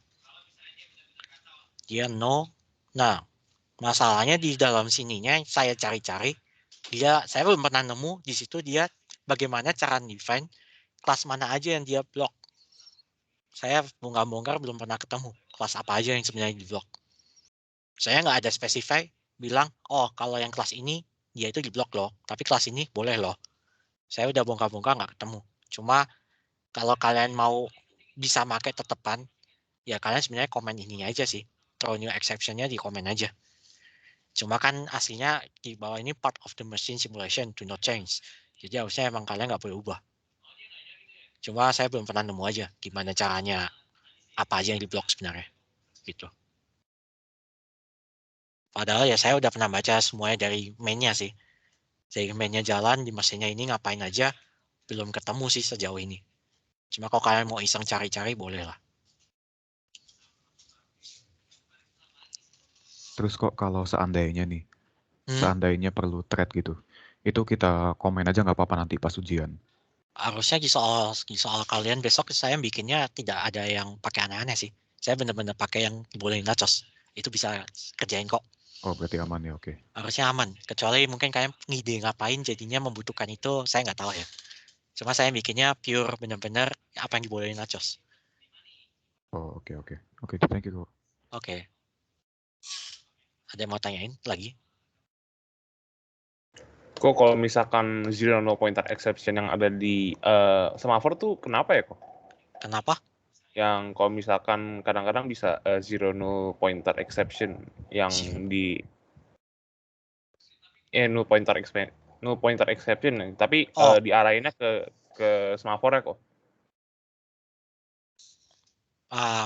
S1: dia no. Nah, masalahnya di dalam sininya saya cari-cari, saya belum pernah nemu di situ dia bagaimana cara define kelas mana aja yang dia blok. Saya bongkar-bongkar belum pernah ketemu kelas apa aja yang sebenarnya di blok. Saya nggak ada specify bilang, oh kalau yang kelas ini dia itu di blok loh, tapi kelas ini boleh loh. Saya udah bongkar-bongkar nggak ketemu. Cuma kalau kalian mau bisa pakai tetepan, ya kalian sebenarnya komen ininya aja sih. Throw new exception-nya di komen aja. Cuma kan aslinya di bawah ini part of the machine simulation do not change. Jadi harusnya emang kalian nggak boleh ubah. Cuma saya belum pernah nemu aja gimana caranya, apa aja yang di blok sebenarnya. Gitu. Padahal ya saya udah pernah baca semuanya dari mainnya sih. Dari mainnya jalan di mesinnya ini ngapain aja, belum ketemu sih sejauh ini. Cuma kalau kalian mau iseng cari-cari boleh lah.
S4: Terus kok kalau seandainya nih, seandainya perlu thread gitu, itu kita komen aja nggak apa-apa nanti pas ujian.
S1: Harusnya di soal kalian besok saya bikinnya tidak ada yang pakai aneh-aneh sih. Saya benar-benar pakai yang dibolehin nachos. Itu bisa kerjain kok.
S4: Oh berarti aman ya, oke.
S1: Harusnya aman. Kecuali mungkin kalian ngide ngapain jadinya membutuhkan itu, saya nggak tahu ya. Cuma saya bikinnya pure benar-benar apa yang dibolehin nachos.
S4: Oh oke. Oke, thank you kok.
S1: Oke. Ada yang mau tanyain lagi?
S2: Kok kalau misalkan zero no pointer exception yang ada di semafor tuh kenapa ya kok?
S1: Kenapa?
S2: yang kalau misalkan kadang-kadang bisa zero null pointer exception yang di null pointer exception, tapi diarahinnya ke semafornya kok.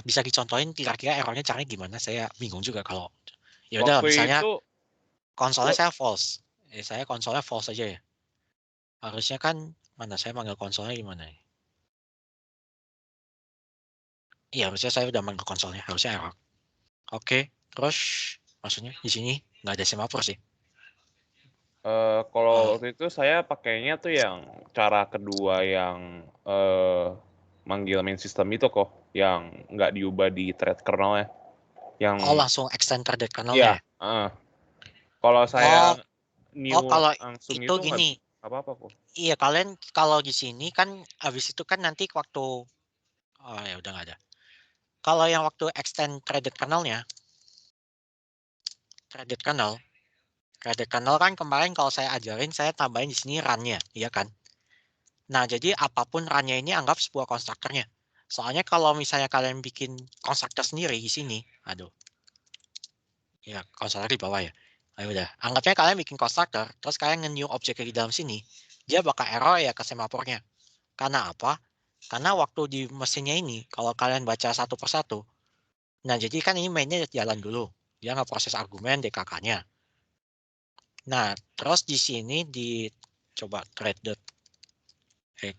S1: Bisa dicontohin kira-kira errornya caranya gimana? Saya bingung juga kalau ya udah
S2: Waktu
S1: misalnya
S2: itu
S1: konsolnya saya false. Saya konsolnya false aja ya. Harusnya kan mana saya manggil konsolnya gimana ya? Iya, harusnya saya udah manggil konsolnya, harusnya error. Oke, terus maksudnya di sini nggak ada semafor sih.
S2: kalau waktu itu saya pakainya tuh yang cara kedua yang manggil main system itu kok, yang nggak diubah di thread kernelnya. Yang
S1: langsung extend threaded kernelnya ya?
S2: Kalau saya
S1: kalau
S2: langsung
S1: itu gini.
S2: apa-apa kok.
S1: Iya, kalian kalau di sini kan habis itu kan nanti waktu ya udah nggak ada. Kalau yang waktu extend threaded kernel kan kemarin kalau saya ajarin saya tambahin di sini run-nya, iya kan? Nah, jadi apapun run-nya ini anggap sebuah konstruktornya. Soalnya kalau misalnya kalian bikin konstruktor sendiri di sini, ya konstruktor di bawah ya. Ayo udah, anggapnya kalian bikin konstruktor, terus kalian nge-new objek di dalam sini, dia bakal error ya ke semafornya. Karena apa? Karena waktu di mesinnya ini, kalau kalian baca satu persatu, nah jadi kan ini mainnya jalan dulu. Dia nggak proses argumen DKK-nya. Nah, terus di sini coba threaded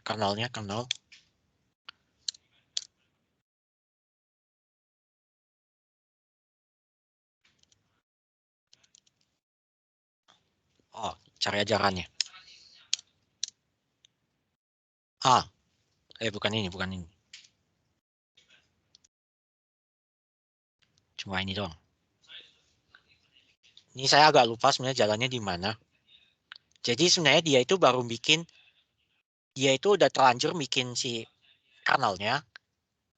S1: kernel. Cari aja run-nya. Bukan ini. Cuma ini doang. Ini saya agak lupa sebenarnya jalannya di mana. Jadi sebenarnya dia itu udah terlanjur bikin si kernelnya,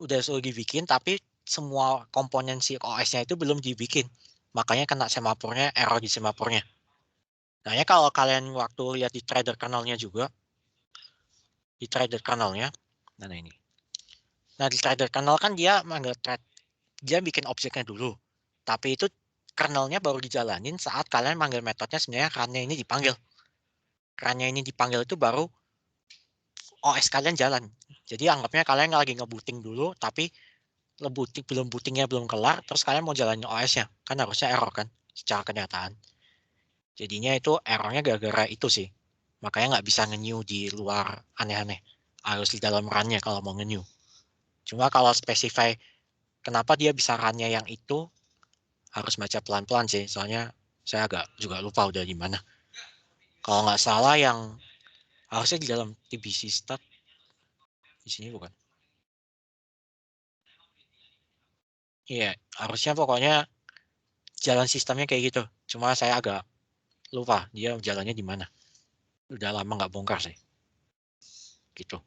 S1: udah sudah dibikin, tapi semua komponen si OS-nya itu belum dibikin. Makanya kena semafornya, error di semafornya. Nah ya kalau kalian waktu lihat di threaded kernelnya juga, di threaded kernelnya, nah ini. Nah di threaded kernel kan dia manggil thread, dia bikin objeknya dulu. Tapi itu kernelnya baru dijalanin saat kalian manggil metodenya sebenarnya run-nya ini dipanggil. Run-nya ini dipanggil itu baru OS kalian jalan. Jadi anggapnya kalian lagi ngebooting dulu, tapi bootingnya belum kelar, terus kalian mau jalanin OS-nya. Kan harusnya error kan, secara kenyataan. Jadinya itu errornya gara-gara itu sih. Makanya nggak bisa nge-new di luar aneh-aneh. Harus di dalam run-nya kalau mau nge-new. Cuma kalau specify kenapa dia bisa run-nya yang itu, harus baca pelan-pelan sih. Soalnya saya agak juga lupa udah di mana. Kalau nggak salah yang harusnya di dalam TBC start. Di sini bukan. Iya, harusnya pokoknya jalan sistemnya kayak gitu. Cuma saya agak lupa dia jalannya di mana. Udah lama nggak bongkar sih. Gitu.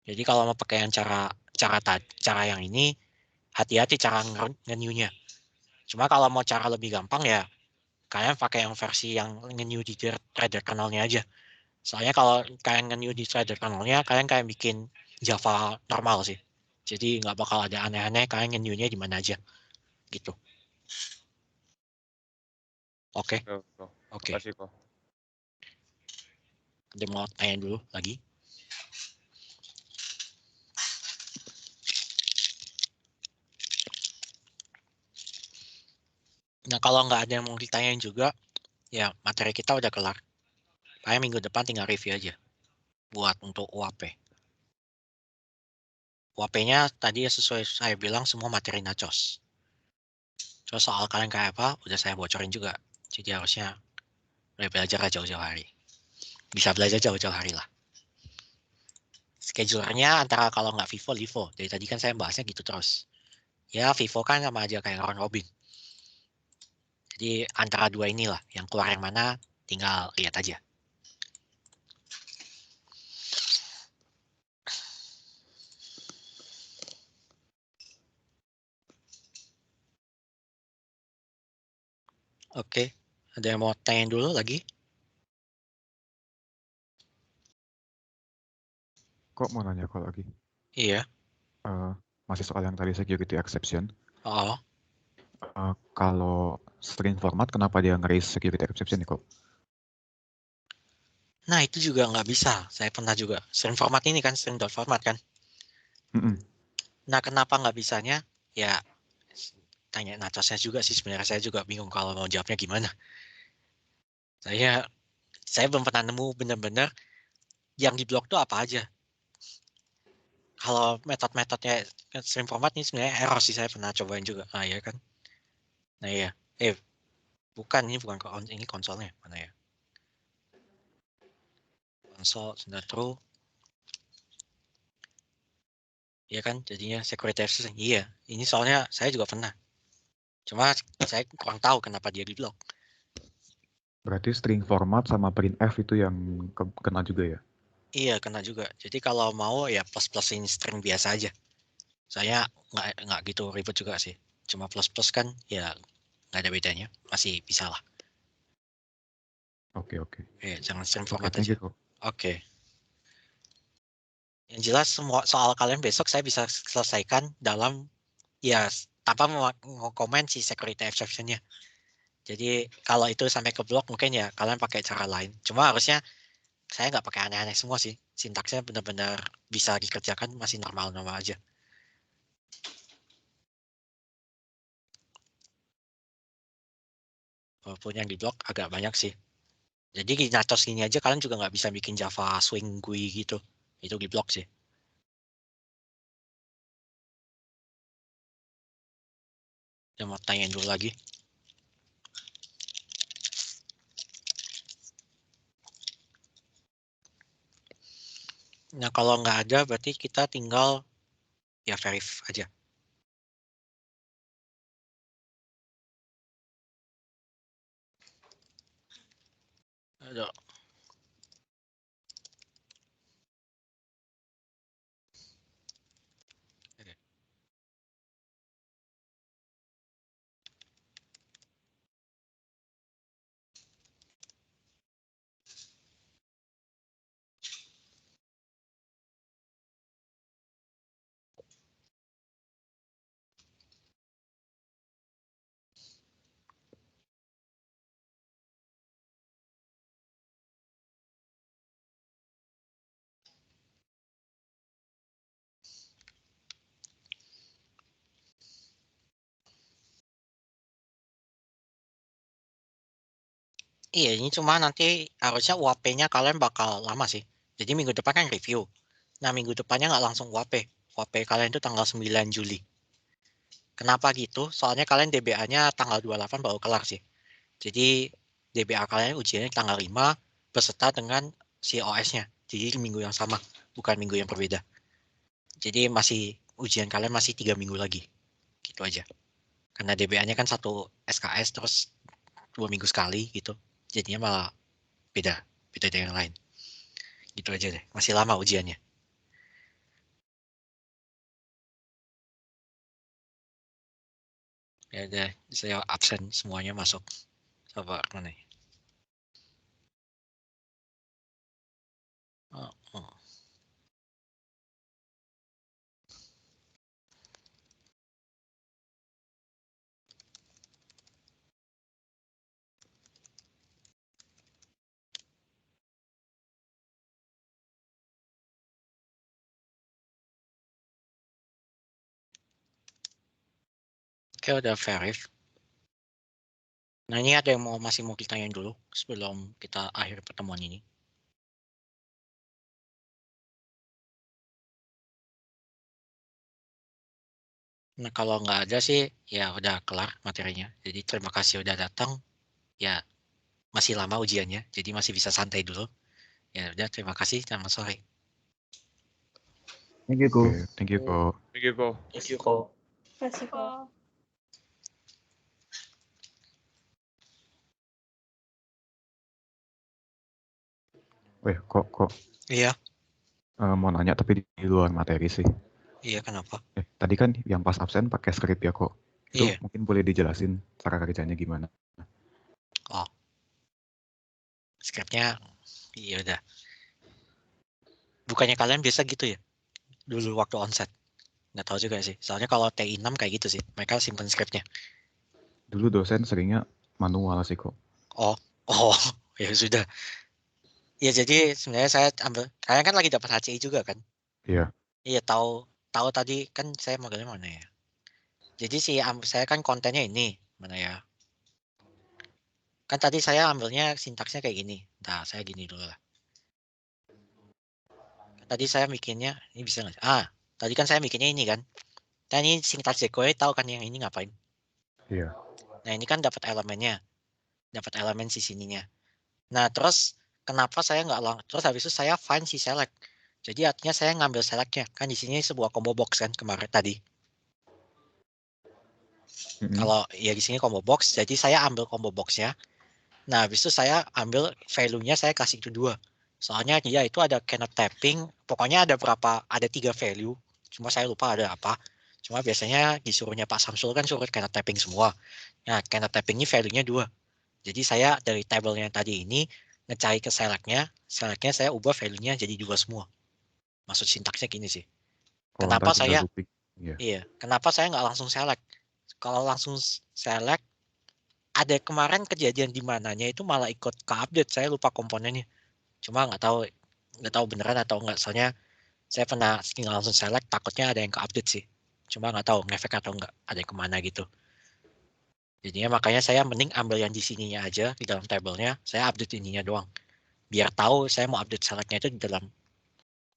S1: Jadi kalau mau pakai yang cara yang ini, hati-hati cara nge-new-nya. Cuma kalau mau cara lebih gampang ya, kalian pakai yang versi yang nge-new di threaded kernelnya aja. Soalnya kalau kalian nge-new di threaded kernelnya, kalian kayak bikin Java normal sih. Jadi nggak bakal ada aneh-aneh, kalian nge-new-nya di mana aja. Gitu. Oke.
S2: Makasih kok.
S1: Ada mau tanya dulu lagi? Nah kalau nggak ada yang mau ditanyain juga, ya materi kita udah kelar. Kayak minggu depan tinggal review aja. Buat untuk UAP. UAP-nya tadi sesuai saya bilang semua materi nachos. Terus soal kalian kayak apa, udah saya bocorin juga. Jadi harusnya udah belajar jauh-jauh hari. Bisa belajar jauh-jauh hari lah. Schedule-nya antara kalau nggak Vivo, Livo. Dari tadi kan saya bahasnya gitu terus. Ya Vivo kan sama aja kayak round robin. Jadi antara dua inilah, yang keluar yang mana tinggal lihat aja. Oke, ada yang mau tanya dulu lagi?
S4: Kok mau nanya kok lagi?
S1: Iya.
S4: Masih soal yang tadi security exception.
S1: Oh.
S4: Kalau string format, kenapa dia nge-raise security exception nih kok?
S1: Nah itu juga nggak bisa. Saya pernah juga. String format ini kan string dot format kan. Nah kenapa nggak bisanya? Ya tanya Nachosnya juga sih sebenarnya. Saya juga bingung kalau mau jawabnya gimana. Saya belum pernah nemu benar-benar yang di blok tuh apa aja. Kalau metode-metodenya string format ini sebenarnya error sih, saya pernah cobain juga. Nah ya kan. Nah iya. Bukan, ini bukan ini konsolnya. Mana ya? Konsol sudah true. Iya kan, jadinya security exception. Iya, ini soalnya saya juga pernah. Cuma saya kurang tahu kenapa dia di blok.
S4: Berarti string format sama printf itu yang kena juga ya?
S1: Iya, kena juga. Jadi kalau mau ya plus-plusin string biasa aja. Saya nggak gitu ribet juga sih. Cuma plus-plus kan ya nggak ada bedanya. Masih bisa lah.
S4: Oke.
S1: Jangan string
S4: Oke,
S1: format
S4: thank
S1: aja.
S4: you kok.
S1: Oke. Yang jelas semua soal kalian besok saya bisa selesaikan dalam ya tanpa mau komen si security exception-nya. Jadi kalau itu sampai ke blok mungkin ya kalian pakai cara lain. Cuma harusnya saya nggak pakai aneh-aneh semua sih. Sintaksnya benar-benar bisa dikerjakan masih normal-normal aja. Walaupun yang di blok agak banyak sih. Jadi di Nachos ini aja kalian juga nggak bisa bikin Java Swing GUI gitu. Itu di blok sih. Yang mau tanyain dulu lagi. Nah kalau nggak ada berarti kita tinggal ya verif aja. Aduh. Iya ini cuma nanti harusnya UAP-nya kalian bakal lama sih. Jadi minggu depan kan review. Nah minggu depannya nggak langsung UAP. UAP kalian itu tanggal 9 Juli. Kenapa gitu? Soalnya kalian DBA-nya tanggal 28 baru kelar sih. Jadi DBA kalian ujiannya tanggal 5 beserta dengan COS-nya. Jadi minggu yang sama, bukan minggu yang berbeda. Jadi ujian kalian masih 3 minggu lagi. Gitu aja. Karena DBA-nya kan 1 SKS terus 2 minggu sekali gitu. Jadinya malah beda dari yang lain. Gitu aja deh. Masih lama ujiannya. Ya udah, saya absen semuanya masuk. Coba mana ya? Oh. Oke, udah verif. Nah, ini ada yang masih mau ditanyain dulu sebelum kita akhir pertemuan ini. Nah, kalau nggak ada sih, ya udah kelar materinya. Jadi terima kasih udah datang. Ya, masih lama ujiannya, jadi masih bisa santai dulu. Ya udah, terima kasih. Selamat sore.
S3: Thank you, Ko.
S4: Oke, thank you kok.
S2: Thank you, Ko.
S3: Thank you, Ko.
S5: Kasih kok.
S4: Kok
S1: Iya,
S4: mau nanya tapi di luar materi sih.
S1: iya kenapa?
S4: Tadi kan yang pas absen pakai script ya kok. Itu
S1: Iya.
S4: mungkin boleh dijelasin cara kerjanya gimana?
S1: Oh, scriptnya, iya udah. Bukannya kalian biasa gitu ya? dulu waktu onset. Nggak tahu juga sih. Soalnya kalau TI 6 kayak gitu sih. Mereka simpen skripnya.
S4: Dulu dosen seringnya manual sih kok.
S1: Oh, ya sudah. Ya jadi sebenarnya saya ambil, kalian kan lagi dapat HCI juga kan?
S4: Iya.
S1: Iya tahu tadi kan saya modelnya mana ya? Jadi saya kan kontennya ini mana ya? Kan tadi saya ambilnya sintaksnya kayak gini. Nah, saya gini dulu lah. Tadi saya bikinnya, ini bisa nggak? Tadi kan saya bikinnya ini kan. Dan ini sintaks decoy tahu kan yang ini ngapain?
S4: Iya.
S1: Nah ini kan dapat elemennya, dapat elemen si sininya. Nah terus kenapa saya nggak terus habis itu saya find si select. Jadi artinya saya ngambil selectnya kan di sini sebuah combo box kan kemarin tadi. Kalau ya di sini combo box, jadi saya ambil combo boxnya. Nah habis itu saya ambil value-nya saya kasih itu 2. Soalnya dia itu ada cannot tapping, pokoknya ada 3 value. Cuma saya lupa ada apa. Cuma biasanya disuruhnya Pak Samsul kan suruh cannot tapping semua. Nah cannot tapping ini value-nya 2. Jadi saya dari tabelnya tadi ini ngecari ke selectnya saya ubah value-nya jadi 2 semua. Maksud sintaksnya gini sih. Kenapa saya kenapa saya nggak langsung select? Kalau langsung select, ada kemarin kejadian di mananya itu malah ikut ke update. Saya lupa komponennya. Cuma nggak tahu beneran atau nggak. Soalnya saya pernah langsung select, takutnya ada yang ke update sih. Cuma nggak tahu ngefek atau nggak, ada yang kemana gitu. Jadinya makanya saya mending ambil yang di sininya aja, di dalam tabelnya, saya update ininya doang. Biar tahu saya mau update selectnya itu di dalam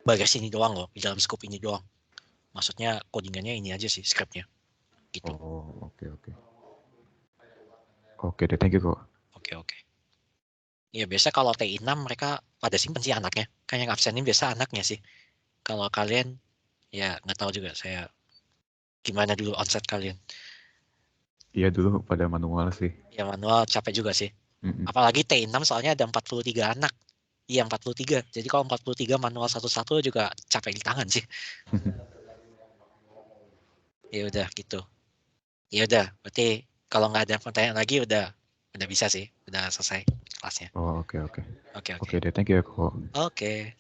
S1: bagian sini doang loh, di dalam scope ini doang. Maksudnya codingannya ini aja sih, scriptnya. Gitu.
S4: Oh, oke. Oke deh, thank you kok.
S1: Oke. Ya biasa kalau TI 6 mereka pada simpen sih anaknya. Kan yang absen ini biasa anaknya sih. Kalau kalian, ya nggak tahu juga saya gimana dulu onset kalian.
S4: Iya dulu pada manual sih.
S1: Ya manual capek juga sih. Apalagi TI 6 soalnya ada 43 anak. Iya 43. Jadi kalau 43 manual satu-satu juga capek di tangan sih. Ya udah gitu. Ya udah, berarti kalau nggak ada pertanyaan lagi udah bisa sih, udah selesai kelasnya.
S4: Oh, oke.
S1: Oke.
S4: Oke deh, thank you ya kok.
S1: Oke.